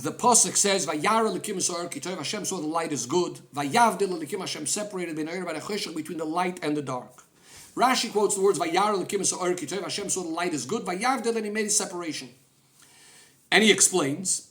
the pasuk says, "Vayara lekim esor kitov." Hashem saw the light is good. Vayavdil lekim. Hashem separated between the light and the dark. Rashi quotes the words, "Vayara lekim esor kitov." Hashem saw the light is good. Vayavdil, and He made a separation. And He explains,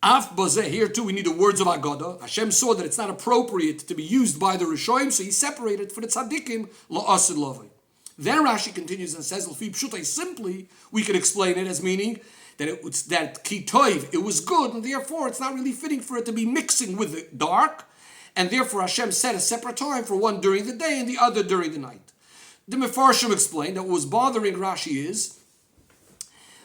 "Af bazeh." Here too, we need the words of Agadah. Hashem saw that it's not appropriate to be used by the Rishonim, so He separated for the tzaddikim la'asid lavai. Then Rashi continues and says, "L'fi pshutai." Simply, we can explain it as meaning that kitoiv, it was good, and therefore it's not really fitting for it to be mixing with the dark, and therefore Hashem set a separate time for one during the day and the other during the night. The Mefarshim explained that what was bothering Rashi is,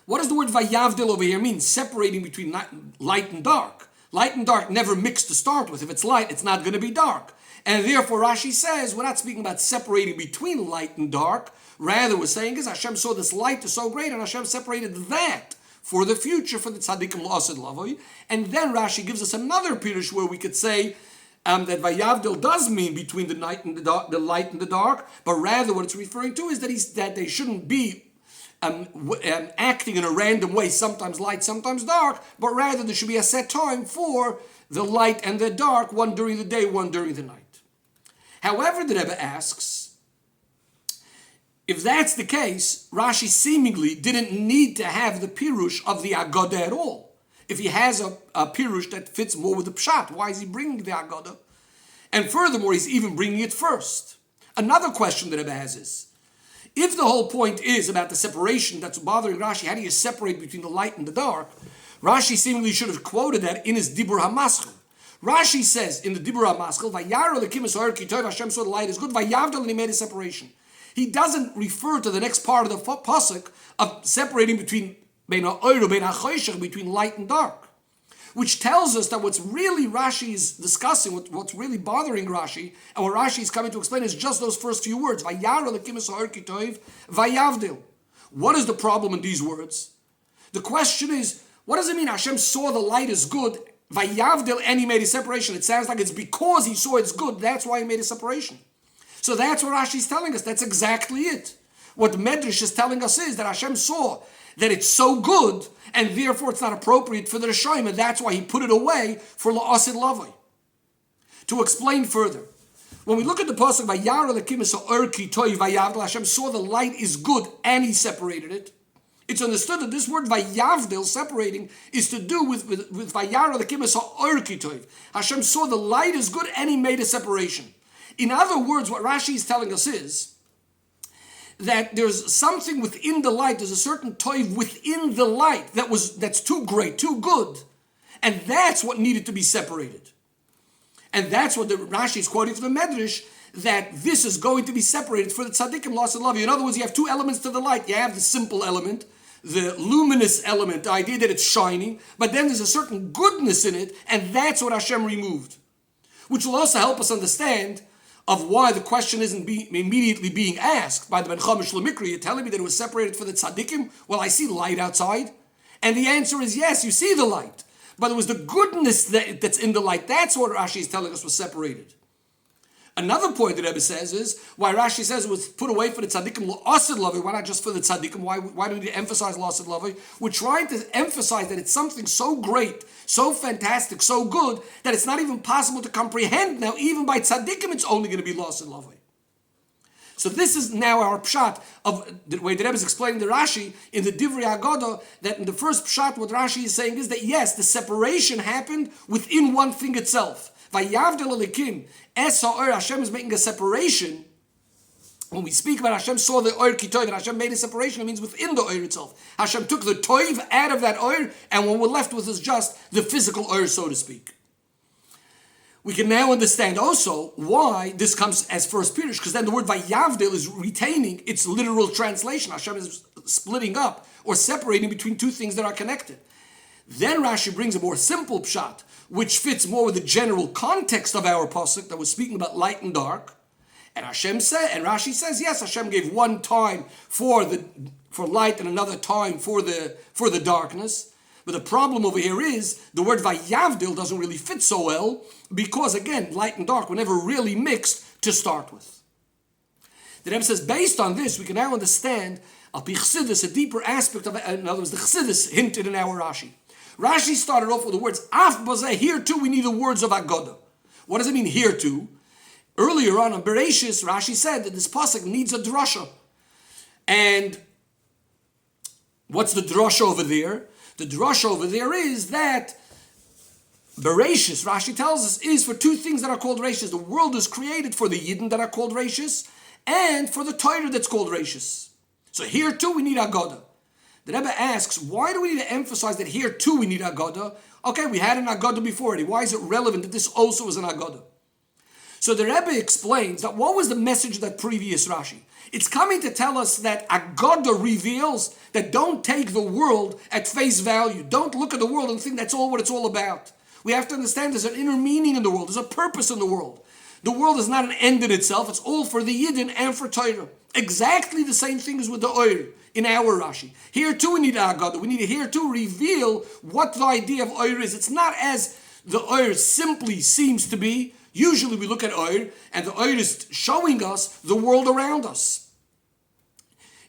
what does the word vayavdil over here mean? Separating between light and dark. Light and dark never mix to start with. If it's light, it's not going to be dark. And therefore Rashi says, we're not speaking about separating between light and dark. Rather, we're saying is Hashem saw this light is so great, and Hashem separated that for the future, for the tzaddikim la'asid lavoi. And then Rashi gives us another pirush where we could say that vayavdil does mean between the night and the light and the dark, but rather what it's referring to is that they shouldn't be acting in a random way, sometimes light, sometimes dark, but rather there should be a set time for the light and the dark, one during the day, one during the night. However, the Rebbe asks, if that's the case, Rashi seemingly didn't need to have the pirush of the Agadah at all. If he has a pirush that fits more with the pshat, why is he bringing the Agadah? And furthermore, he's even bringing it first. Another question that Rebbe has is, if the whole point is about the separation that's bothering Rashi, how do you separate between the light and the dark? Rashi seemingly should have quoted that in his Dibur HaMaschil. Rashi says in the Dibur HaMaschil, "Vayara lekim esor kitov." Hashem saw the light is good. Vayavdil, and He made a separation. He doesn't refer to the next part of the pasuk of separating between between light and dark, which tells us that what's really Rashi is discussing, what's really bothering Rashi, and what Rashi is coming to explain is just those first few words. Vayara lekim esor kitov vayavdil. What is the problem in these words? The question is, what does it mean? Hashem saw the light is good, vayavdil, and He made a separation. It sounds like it's because He saw it's good, that's why He made a separation. So that's what Rashi is telling us. That's exactly it. What the Medrash is telling us is that Hashem saw that it's so good, and therefore it's not appropriate for the Rishonim, and that's why He put it away for la'asid lavai. To explain further, when we look at the pasuk, "Vayara lekim esor kitov vayavdil," Hashem saw the light is good, and He separated it. It's understood that this word vayavdil, separating, is to do with vayara lekim esor kitov. Hashem saw the light is good, and He made a separation. In other words, what Rashi is telling us is that there's something within the light, there's a certain toiv within the light that's too great, too good, and that's what needed to be separated. And that's what the Rashi is quoting from the Medrash, that this is going to be separated for the tzaddikim la'asid lavai. In other words, you have two elements to the light. You have the simple element, the luminous element, the idea that it's shining, but then there's a certain goodness in it, and that's what Hashem removed. Which will also help us understand of why the question isn't immediately being asked by the Ben Chamish Lemikri. You're telling me that it was separated for the tzaddikim? Well, I see light outside. And the answer is yes, you see the light. But it was the goodness that's in the light. That's what Rashi is telling us was separated. Another point that Rebbe says is why Rashi says it was put away for the tzaddikim la'asid lavai. Why not just for the tzaddikim? Why do we need to emphasize la'asid lavai? We're trying to emphasize that it's something so great, so fantastic, so good, that it's not even possible to comprehend now. Even by tzaddikim, it's only going to be la'asid lavai. So this is now our pshat of the way the Rebbe is explaining the Rashi in the Divrei Agadah, that in the first pshat what Rashi is saying is that yes, the separation happened within one thing itself. Vayavdil alekim esor, Hashem is making a separation. When we speak about Hashem saw the oir kitov, and Hashem made a separation, it means within the oir itself. Hashem took the toiv out of that oir, and what we're left with is just the physical oir, so to speak. We can now understand also why this comes as first pirush, because then the word vayavdil is retaining its literal translation. Hashem is splitting up or separating between two things that are connected. Then Rashi brings a more simple pshat, which fits more with the general context of our pasuk that was speaking about light and dark. And Rashi says, yes, Hashem gave one time for light and another time for the darkness. But the problem over here is the word vayavdil doesn't really fit so well because, again, light and dark were never really mixed to start with. The Rebbe says, based on this, we can now understand al pi Chassidus, a deeper aspect of it. In other words, the Chassidus hinted in our Rashi. Rashi started off with the words Af Bazeh. Here too we need the words of Agoda. What does it mean here too? Earlier on Bereishis, Rashi said that this pasuk needs a drasha. And what's the drasha over there? The drasha over there is that Bereishis, Rashi tells us, is for two things that are called Reishis. The world is created for the Yidden that are called Reishis, and for the Torah that's called Reishis. So here too we need Agoda. The Rebbe asks, why do we need to emphasize that here too we need Agoda? Okay, we had an Agoda before already. Why is it relevant that this also is an Agoda? So the Rebbe explains that what was the message of that previous Rashi? It's coming to tell us that Agoda reveals that don't take the world at face value. Don't look at the world and think that's all what it's all about. We have to understand there's an inner meaning in the world. There's a purpose in the world. The world is not an end in itself. It's all for the Yidden and for Torah. Exactly the same thing as with the Oir in our Rashi. Here too we need Agoda. We need to here too reveal what the idea of Oir is. It's not as the Oir simply seems to be. Usually we look at Oir and the Oir is showing us the world around us.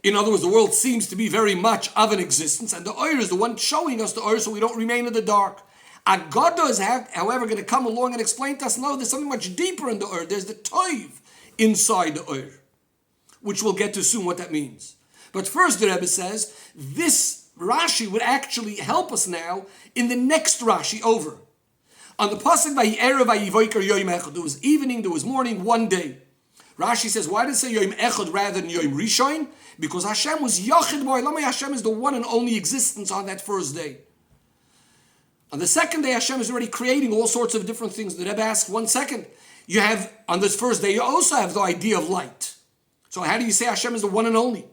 In other words, the world seems to be very much of an existence and the Oir is the one showing us the Oir so we don't remain in the dark. Agoda is, however, going to come along and explain to us, no, there's something much deeper in the Oir. There's the Toiv inside the Oir, which we'll get to soon what that means. But first the Rebbe says, this Rashi would actually help us now in the next Rashi over. On the pasuk Vayerev Vayivoker Yom Echad, there was evening, there was morning, one day. Rashi says, why did it say Yom Echad rather than Yom Rishon? Because Hashem was Yachid Ba'olam. Hashem is the one and only existence on that first day. On the second day, Hashem is already creating all sorts of different things. The Rebbe asks, 1 second, you have, on this first day, you also have the idea of light. So how do you say Hashem is the one and only?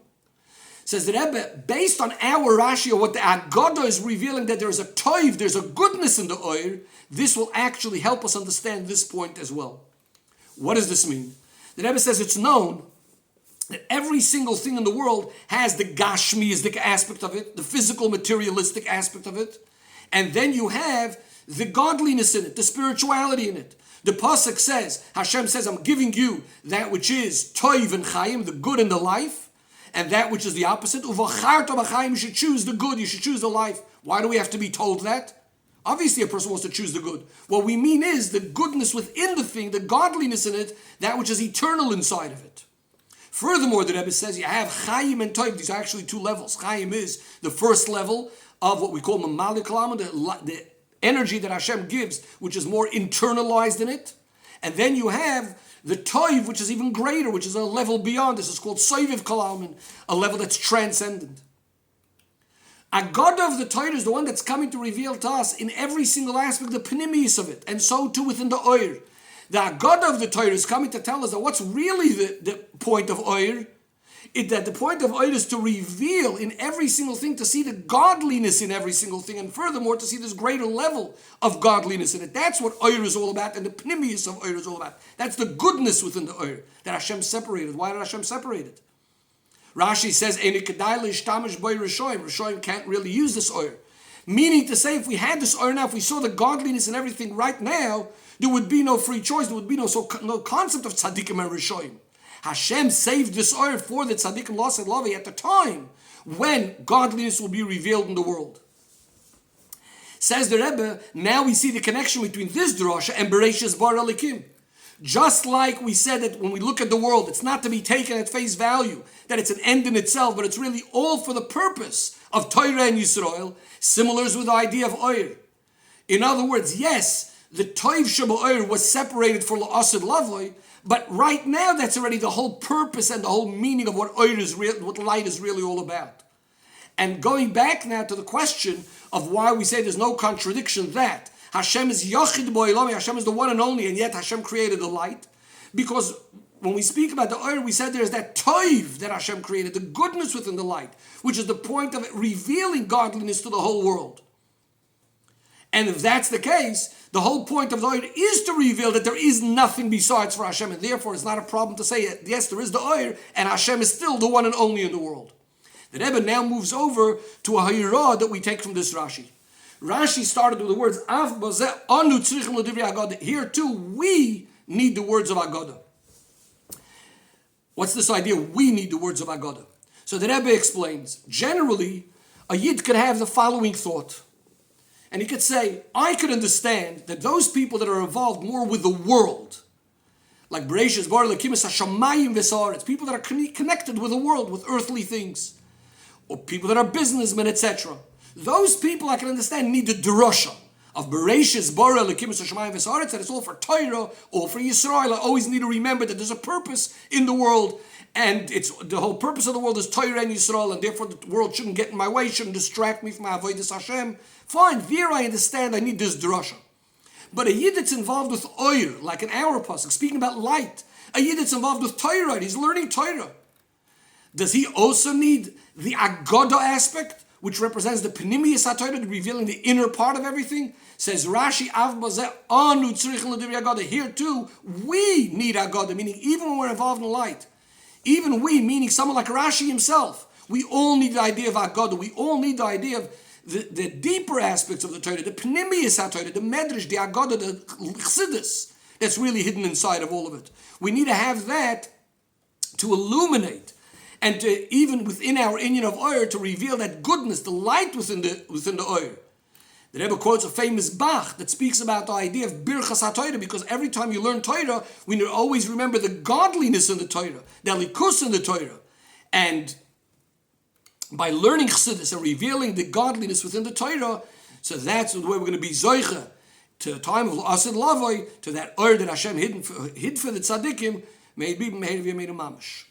Says the Rebbe, based on our Rashi, or what the Agoda is revealing, that there's a toiv, there's a goodness in the Oir, this will actually help us understand this point as well. What does this mean? The Rebbe says it's known that every single thing in the world has the gashmiistic aspect of it, the physical materialistic aspect of it, and then you have the godliness in it, the spirituality in it. The pasuk says, Hashem says, I'm giving you that which is toiv and chayim, the good and the life, and that which is the opposite, uvacharto b'chayim, you should choose the good, you should choose the life. Why do we have to be told that? Obviously a person wants to choose the good. What we mean is the goodness within the thing, the godliness in it, that which is eternal inside of it. Furthermore, the Rebbe says you have chayim and toiv. These are actually two levels. Chayim is the first level of what we call mamalik kalam, the energy that Hashem gives, which is more internalized in it. And then you have the toiv, which is even greater, which is a level beyond. This is called soiviv kalam, a level that's transcendent. Agoda of the Torah is the one that's coming to reveal to us in every single aspect the pnimius of it, and so too within the Oir. The Agoda of the Torah is coming to tell us that what's really the point of Oir, that the point of Oir is to reveal in every single thing, to see the godliness in every single thing, and furthermore to see this greater level of godliness in it. That's what Oir is all about, and the pnimius of Oir is all about. That's the goodness within the Oir that Hashem separated. Why did Hashem separate it? Rashi says, Rishoyim can't really use this Oir. Meaning to say, if we had this Oir now, if we saw the godliness and everything right now, there would be no free choice, there would be no concept of tzaddikim and Rishoyim. Hashem saved this Oir for the tzaddikim Lased Lavi at the time when godliness will be revealed in the world. Says the Rebbe, now we see the connection between this drasha and Bereishis bar Elikim. Just like we said that when we look at the world, it's not to be taken at face value, that it's an end in itself, but it's really all for the purpose of Torah and Yisrael. Similar is with the idea of Oir. In other words, yes, the Toiv Sheba Oir was separated for La'asid Lavoi, but right now that's already the whole purpose and the whole meaning of what Oir is what light is really all about. And going back now to the question of why we say there's no contradiction that Hashem is Yachid Ba'olam, Hashem is the one and only, and yet Hashem created the light. Because when we speak about the Oir, we said there's that toiv that Hashem created, the goodness within the light, which is the point of it revealing godliness to the whole world. And if that's the case, the whole point of the Oir is to reveal that there is nothing besides for Hashem, and therefore it's not a problem to say, yes, there is the Oir, and Hashem is still the one and only in the world. The Rebbe now moves over to a Hayirah that we take from this Rashi. Rashi started with the words, Av bazeh anu tzrichim l'divrei Agoda. Here too, we need the words of Agoda. What's this idea? We need the words of Agoda. So the Rebbe explains, generally, a Yid could have the following thought. And you could say, I could understand that those people that are involved more with the world, like Bereishis, it's people that are connected with the world, with earthly things, or people that are businessmen, etc. Those people I can understand need the drasha of Bereishis, Bara, Lekimus Hashemayim V'Saaretz, that it's all for Torah, all for Yisrael. I always need to remember that there's a purpose in the world, and it's the whole purpose of the world is Torah and Yisrael, and therefore the world shouldn't get in my way, shouldn't distract me from my avodas Hashem. Fine, there I understand I need this drasha. But a yid that's involved with oir, like an hour pasuk, speaking about light, a yid that's involved with Torah, he's learning Torah. Does he also need the Agoda aspect, which represents the Pnimiyas HaTorah, the revealing the inner part of everything? Says Rashi, Av Bazeh, Anu Tzrichim L'Divrei Agoda. Here too, we need Agoda, meaning even when we're involved in light. Even we, meaning someone like Rashi himself, we all need the idea of Agoda. We all need the idea of the deeper aspects of the Torah, the Pnimiyas HaTorah, the Medrash, the Agoda, the Chassidus, that's really hidden inside of all of it. We need to have that to illuminate, and to even within our inyan of oil to reveal that goodness, the light within the oil. The Rebbe quotes a famous Bach that speaks about the idea of Birchas HaTorah, because every time you learn Torah, we need to always remember the godliness in the Torah, the likus in the Torah. And by learning Chassidus and revealing the godliness within the Torah, so that's the way we're going to be Zoicha to a time of Asid Lavoi, to that oil that Hashem hid for the tzaddikim, may it be made of Yemei Mamash.